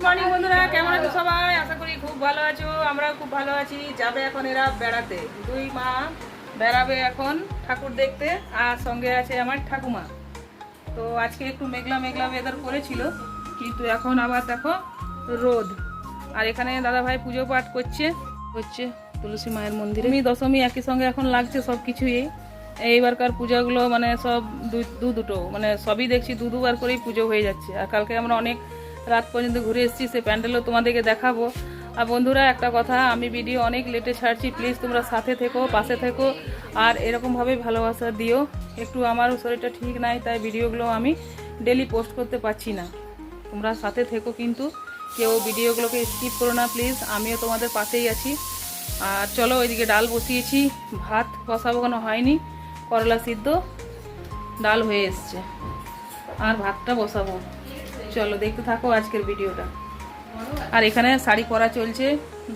Morning বন্ধুরা, কেমন আছো সবাই? আশা করি খুব ভালো আছো। আমরাও খুব ভালো আছি। যাবে এখন এরা বেড়াতে, দুই মা বেড়াবে এখন ঠাকুর দেখতে, আর সঙ্গে আছে আমার ঠাকুমা। তো আজকে একটু মেঘলা মেঘলা ওয়েদার করেছিল, কিন্তু এখন আবার দেখো রোদ। আর এখানে দাদা ভাই পুজো পাঠ করছে তুলসী মায়ের মন্দিরে। দশমী একই সঙ্গে এখন লাগছে সব কিছুই। এইবারকার পূজাগুলো মানে সব দুটো মানে সবই দেখছি দুবার করেই পুজো হয়ে যাচ্ছে। আর কালকে আমরা অনেক রাত পর্যন্ত ঘুরে এসেছি, সে প্যান্ডেলও তোমাদেরকে দেখাবো। আর বন্ধুরা একটা কথা, আমি ভিডিও অনেক লেটে ছাড়ছি, প্লিজ তোমরা সাথে থেকো, পাশে থেকো, আর এরকমভাবেই ভালোবাসা দিও। একটু আমারও শরীরটা ঠিক নাই, তাই ভিডিওগুলো আমি ডেলি পোস্ট করতে পারছি না। তোমরা সাথে থেকো, কিন্তু কেউ ভিডিওগুলোকে স্কিপ করো না প্লিজ, আমিও তোমাদের পাশেই আছি। আর চলো, ওইদিকে ডাল বসিয়েছি, ভাত বসাবো কোনো হয়নি, করলা সিদ্ধ, ডাল হয়ে এসছে, আর ভাতটা বসাবো। চলো দেখতে থাকো আজকের ভিডিওটা। আর এখানে শাড়ি পরা চলছে,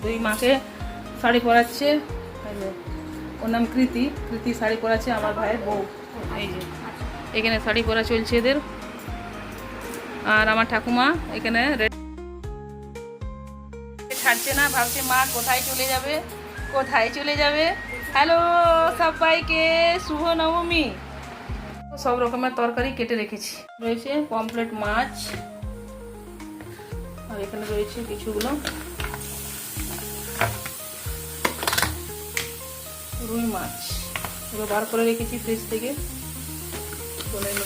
দুই মাকে শাড়ি পরাচ্ছে। ওর নাম কৃতি শাড়ি পরাচ্ছে, আমার ভাইয়ের বউ। এই যে এখানে শাড়ি পরা চলছে এদের। আর আমার ঠাকুমা এখানে ছাড়ছে না, ভাবছে মা কোথায় চলে যাবে। হ্যালো সবাইকে, শুভ নবমী। সব রকমের তরকারি কেটে রেখেছি, রয়েছে পমফ্রেট মাছ, আর এখানে রয়েছে কিছুগুলো রুই মাছ, এগুলো বার করে রেখেছি ফ্রিজ থেকে,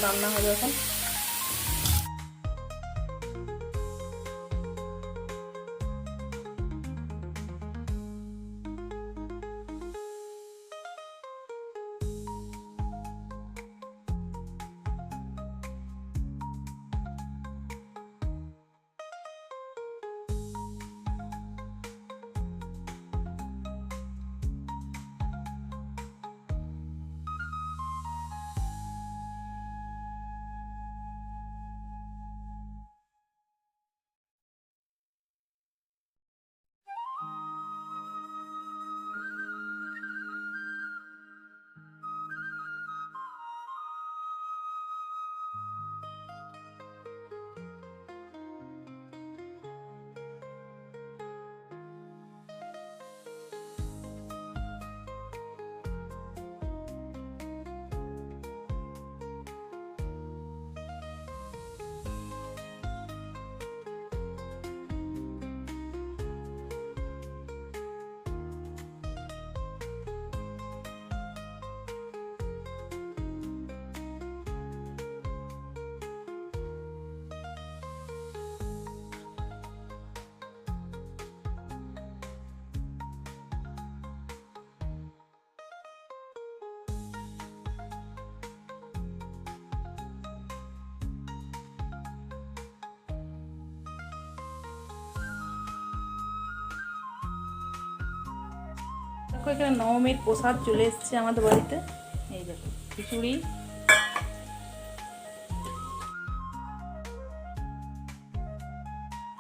রান্না হবে এখন। এখানে নবমীর প্রসাদ চলে এসছে আমাদের বাড়িতে। এই দেখো খিচুড়ি,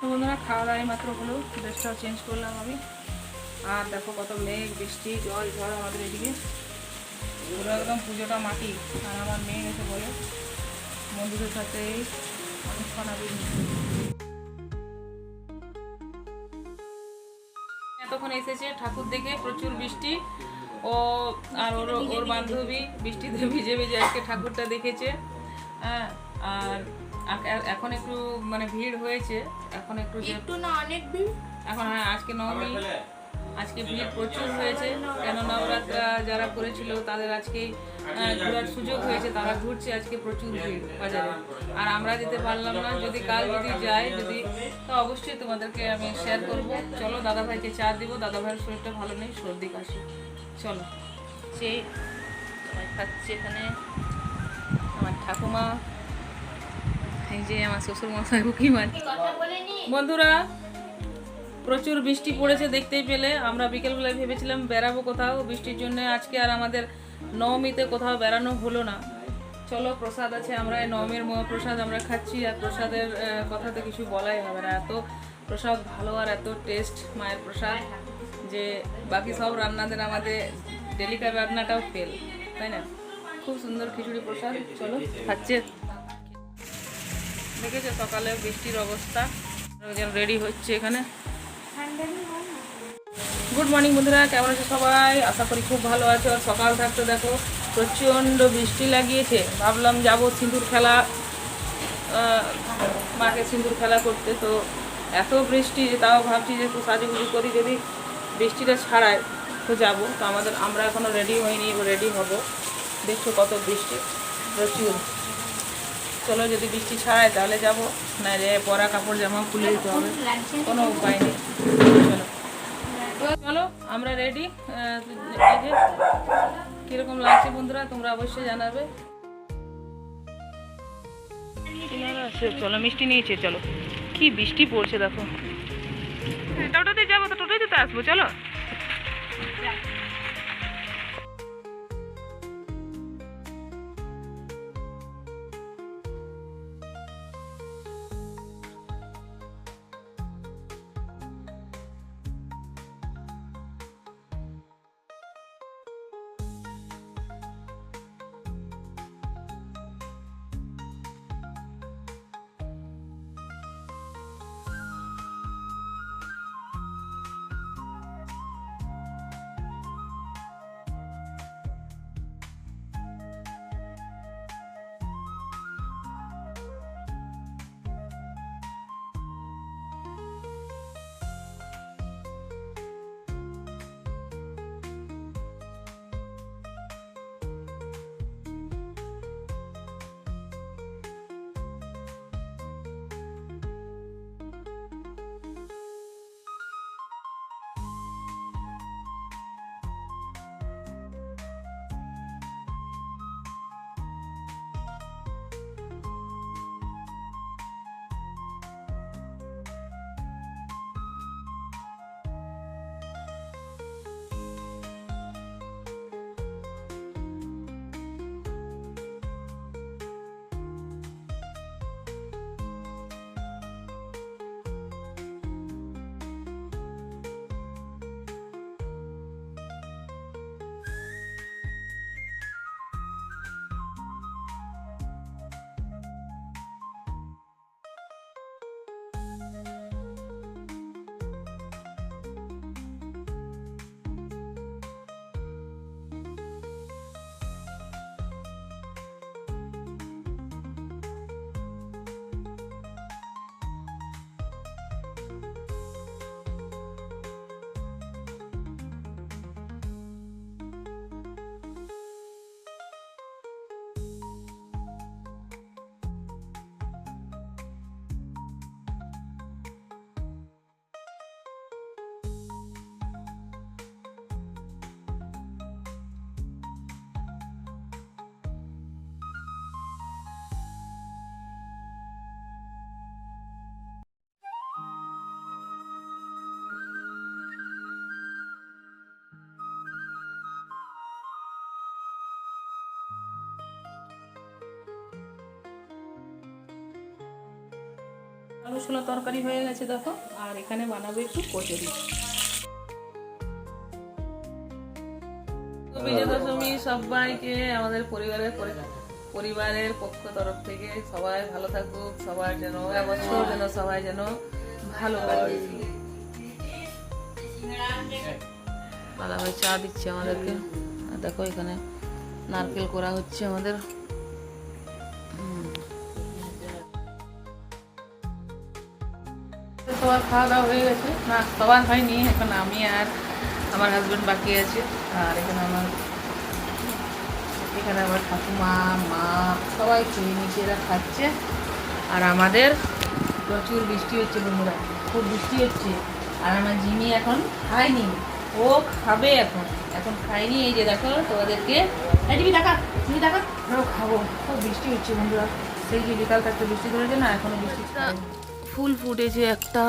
বন্ধুরা খাওয়া দাওয়া মাত্র হলো, ড্রেসটাও চেঞ্জ করলাম আমি। আর দেখো কত মেঘ, বৃষ্টি, জল ঝড় আমাদের এদিকে, পুরো একদম পুজোটা মাটি। আর আমার মেয়ে এসে বলে বন্ধুদের সাথে অনেকক্ষণ আগে তখন এসেছে ঠাকুর দেখে, প্রচুর বৃষ্টি। ও আর ওর বান্ধবী বৃষ্টিতে ভিজে ভিজে আজকে ঠাকুরটা দেখেছে। হ্যাঁ, আর এখন একটু মানে ভিড় হয়েছে, এখন একটু না অনেক ভিড় এখন। হ্যাঁ, আজকে নবমী, আজকে ভিড় প্রচুর হয়েছে, কেন নবরাত্রা যারা করেছিল তাদের আজকে ঘোরার সুযোগ হয়েছে, তারা ঘুরছে। আজকে প্রচুর ভিড় বাজারে, আর আমরা যেতে পারলাম না। যদি কাল যাই তো অবশ্যই তোমাদেরকে আমি শেয়ার করবো। চলো দাদাভাইকে চা দিব, দাদাভাইয়ের শরীরটা ভালো নেই, সর্দি কাশি। চলো, সেই খাচ্ছি এখানে আমার ঠাকুমা, এই যে আমার শ্বশুর মশাই উকি মাছ। বন্ধুরা প্রচুর বৃষ্টি পড়েছে, দেখতেই পেলে। আমরা বিকেলবেলায় ভেবেছিলাম বেড়াবো কোথাও, বৃষ্টির জন্য আজকে আর আমাদের নবমীতে কোথাও বেড়ানো হলো না। চলো, প্রসাদ আছে, আমরা নবমীর মহাপ্রসাদ আমরা খাচ্ছি। আর প্রসাদের কথা তো কিছু বলাই হবে না, এত প্রসাদ ভালো আর এত টেস্ট মায়ের প্রসাদ, যে বাকি সব রান্নাদের আমাদের ডেলিকার রান্নাটাও ফেল, তাই না? খুব সুন্দর খিচুড়ি প্রসাদ। চলো খাচ্ছে। দেখেছো সকালে বৃষ্টির অবস্থা, রেডি হচ্ছে এখানে। গুড মর্নিং বন্ধুরা, কেমন আছে সবাই? আশা করি খুব ভালো আছো। আর সকাল থাকতে দেখো প্রচণ্ড বৃষ্টি লাগিয়েছে। ভাবলাম যাব সিঁদুর খেলা, মাকে সিঁদুর খেলা করতে। তো এত বৃষ্টি যে তাও ভাবছি যে একটু সাজুগুজু করি, যদি বৃষ্টিটা ছাড়ায় তো যাবো। তো আমরা এখনও রেডি হইনি, রেডি হব। দেখছো কত বৃষ্টি, প্রচুর। চলো যদি বৃষ্টি ছাড়ায় তাহলে যাবো, না যে পরা কাপড় জামা খুলে দিতে হবে, কোনো উপায় নেই। চলো চলো আমরা রেডি। এই যে কীরকম লাগছে বন্ধুরা তোমরা অবশ্যই জানাবে। চলো মিষ্টি নিয়েছে, চলো কি বৃষ্টি পড়ছে দেখো। টোটোতে যাবো তো টোটোতে তো আসবো, চলো। আলু ছোলা তরকারি হয়ে গেছে দেখো, আর এখানে বানাবো একটু কচুরি। বিজয়া দশমী সবাইকে আমাদের পরিবারের পক্ষ তরফ থেকে সবাই ভালো থাকুক, সবার যেন এবছর যেন সবাই যেন ভালো কাটে। দাদা ভাই চা দিচ্ছে আমাদেরকে। দেখো এখানে নারকেল করা হচ্ছে আমাদের। সবার খাওয়া দাওয়া হয়ে গেছে, না সবার হয়নি, এখন আমি আর আমার হাজব্যান্ড বাকি আছে। আর এখানে আমার ঠাকুমা, মা সবাই খেয়ে নিচেরা খাচ্ছে। আর আমাদের প্রচুর বৃষ্টি হচ্ছে বন্ধুরা, খুব বৃষ্টি হচ্ছে। আর আমার জিমি এখন খায়নি, ও খাবে এখন খায়নি। এই যে দেখো তোমাদেরকে আমরাও খাবো। খুব বৃষ্টি হচ্ছে বন্ধুরা, সেই যে বিকাল থাকতে বৃষ্টি ধরেছে না, এখনো বৃষ্টি। ফুল ফুটেছে একটা,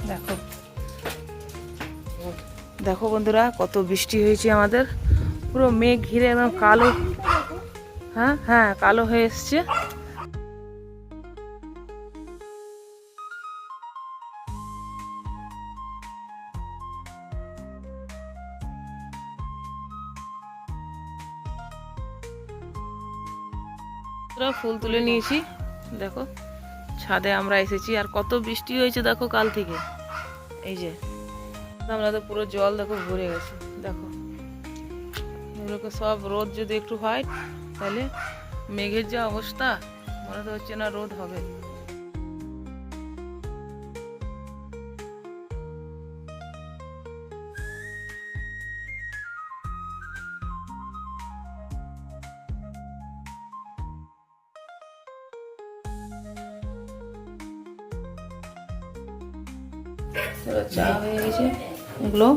দেখো দেখো বন্ধুরা কত বৃষ্টি হয়েছে আমাদের। পুরো মেঘ ঘিরে একদম কালো, হ্যাঁ কালো হয়ে এসছে। ফুল তুলে নিয়েছি দেখো, ছাদে আমরা এসেছি আর কত বৃষ্টি হয়েছে দেখো কাল থেকে। এই যে আমরা তো পুরো জল দেখো ভরে গেছে, দেখো এগুলোকে সব রোদ যদি একটু হয় তাহলে মেঘের যা অবস্থা মনে তো হচ্ছে না রোদ হবে। চা হয়ে গেছে, এগুলো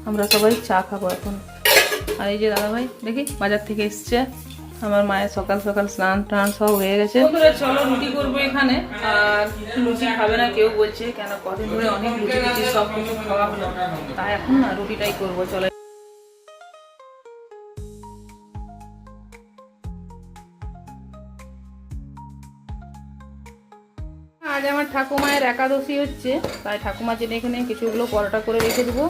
আমরা সবাই চা খাবো এখন। আর এই যে দাদা ভাই দেখি বাজার থেকে এসছে, আমার মায়ের সকাল সকাল স্নান টান সব হয়ে গেছে। চলো রুটি করবো এখানে, আর লুচি খাবে না কেউ বলছে, কেন কদিন ধরে অনেক লুচি টুচি সব কিছু খাওয়া হলো, তাই এখন না রুটিটাই করবো। চলো আজ আমার ঠাকুমায়ের একাদশী হচ্ছে, তাই ঠাকুমার জন্য এখানে কিছুগুলো পরোটা করে রেখে দেবো।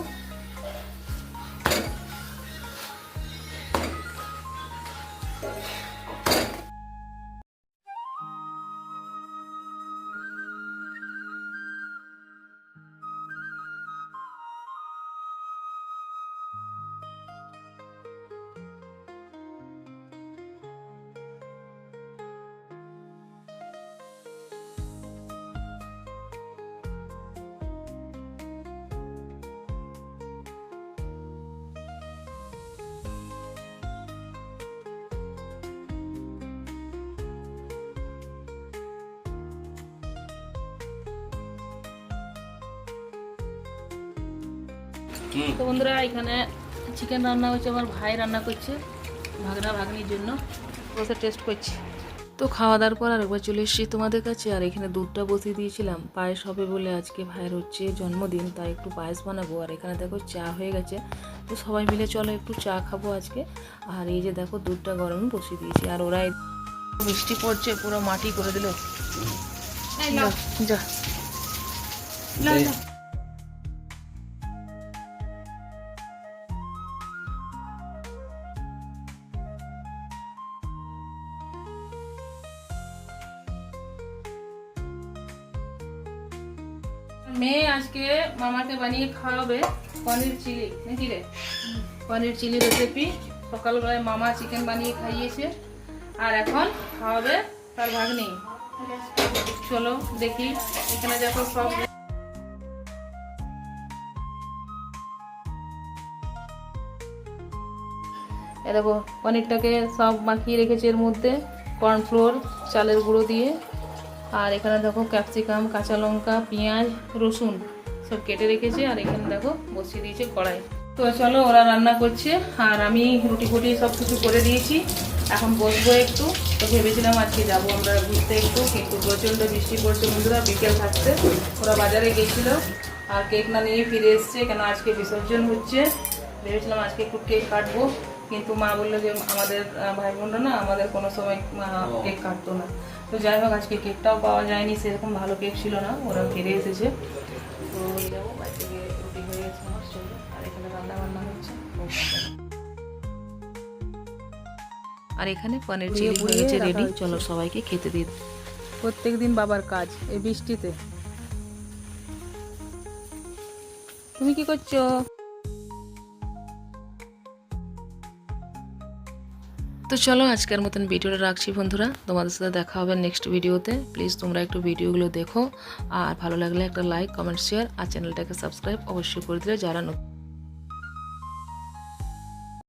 তো বন্ধুরা এখানে চিকেন রান্না হচ্ছে, আমার ভাই রান্না করছে ভাগনা ভাগ্নির জন্য, বসে টেস্ট করছি। তো খাওয়া দাওয়ার পর আরেকবার চলে এসেছি তোমাদের কাছে, আর এখানে দুধটা বসিয়ে দিয়েছিলাম, পায়েস হবে বলে আজকে ভাইয়ের হচ্ছে জন্মদিন, তাই একটু পায়েস বানাবো। আর এখানে দেখো চা হয়ে গেছে, তো সবাই মিলে চলো একটু চা খাবো আজকে। আর এই যে দেখো দুধটা গরমে বসিয়ে দিয়েছি, আর ওরা বৃষ্টি পড়ছে পুরো মাটি করে দিল। যা মেয়ে আজকে মামাকে বানিয়ে খাওয়াবে পনির চিলি, নাকি রে? পনির চিলি রেসিপি। সকালবেলায় মামা চিকেন বানিয়ে খাইয়েছে, আর এখন খাওয়াবে তার ভাগ্নি। চলো দেখি, এখানে দেখো সব এ দেখো পনিরটাকে সব মাখিয়ে রেখেছে এর মধ্যে কর্নফ্লোর চালের গুঁড়ো দিয়ে। আর এখানে দেখো ক্যাপসিকাম, কাঁচা লঙ্কা, পেঁয়াজ, রসুন সব কেটে রেখেছে, আর এখানে দেখো বসিয়ে দিয়েছে কড়াই। তো চলো ওরা রান্না করছে, আর আমি রুটি ফুটি সব কিছু করে দিয়েছি, এখন বসবো একটু। তো ভেবেছিলাম আজকে যাবো আমরা ঘুরতে একটু, কিন্তু প্রচণ্ড বৃষ্টি পড়ছে বন্ধুরা, বিকেল থাকতে ওরা বাজারে গেছিলো আর কেক না নিয়ে ফিরে এসছে, কেন আজকে বিসর্জন হচ্ছে। ভেবেছিলাম আজকে একটু কেক কাটবো, কিন্তু মা বললো যে আমাদের ভাই বোনরা না আমাদের কোনো সময় কেক কাটতো না। তো যাই হোক আজকে কেকটাও পাওয়া যায়নি, সেরকম ভালো কেক ছিল না, ওরা ফিরে এসেছে। তো যাবো বাড়ি থেকে রুটি হয়ে গেছে আমার, চলবে। আর এখানে রান্না বান্না হচ্ছে, আর এখানে পনির চিলি হয়ে গেছে রেডি। চলো সবাইকে খেতে দিই। প্রত্যেকদিন বাবার কাজ এই বৃষ্টিতে। তুমি কি করছো? তো চলো আজকের মতন ভিডিওটা রাখছি বন্ধুরা, তোমাদের সাথে দেখা হবে নেক্সট ভিডিওতে। প্লিজ তোমরা একটু ভিডিওগুলো দেখো, আর ভালো লাগলে একটা লাইক, কমেন্ট, শেয়ার, আর চ্যানেলটাকে সাবস্ক্রাইব অবশ্যই করে দিলে যারা নতুন।